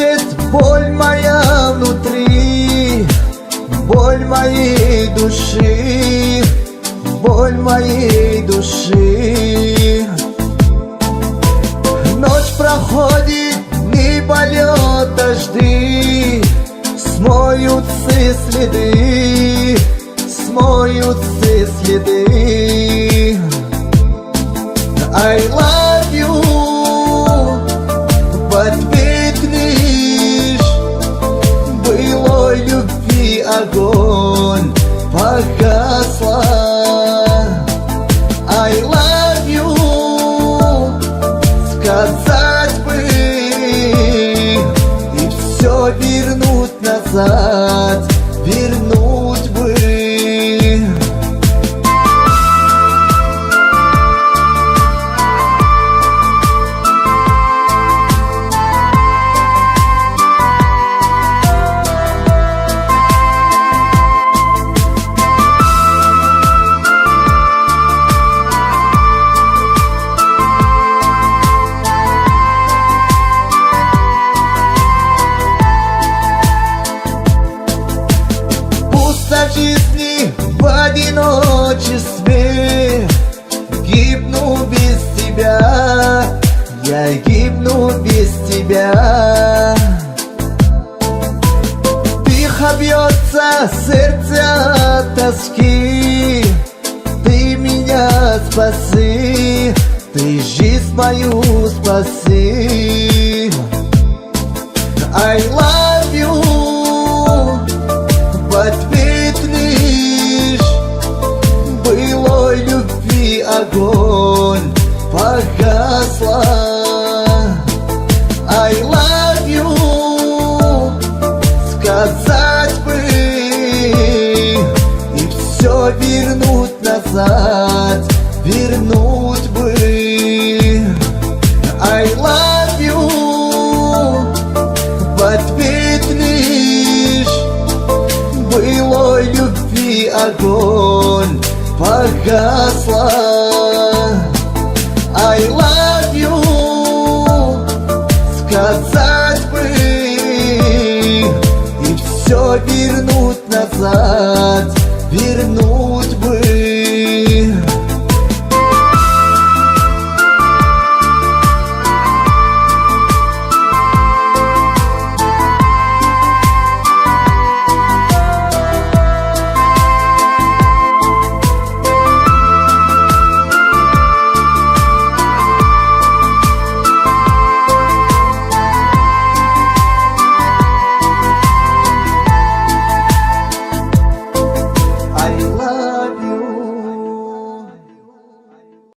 плачет боль моя внутри, боль моей души, боль моей души. Ночь проходит, не полет дожди, смоются следы, смоются следы. I love you, в ответ лишь былой любви огонь погасла. I love you, сказать бы и все вернуть назад, вернуть бы. Жизни в одиночестве, гибну без тебя, я гибну без тебя. Тихо бьется сердце от тоски, ты меня спаси, ты жизнь мою спаси. I love you, в ответ лишь былой любви огонь погасла. I love you, сказать бы и все вернуть назад, вернуть бы. I love you, в ответ лишь былой любви огонь погасла. I love you, сказать бы и все вернуть назад.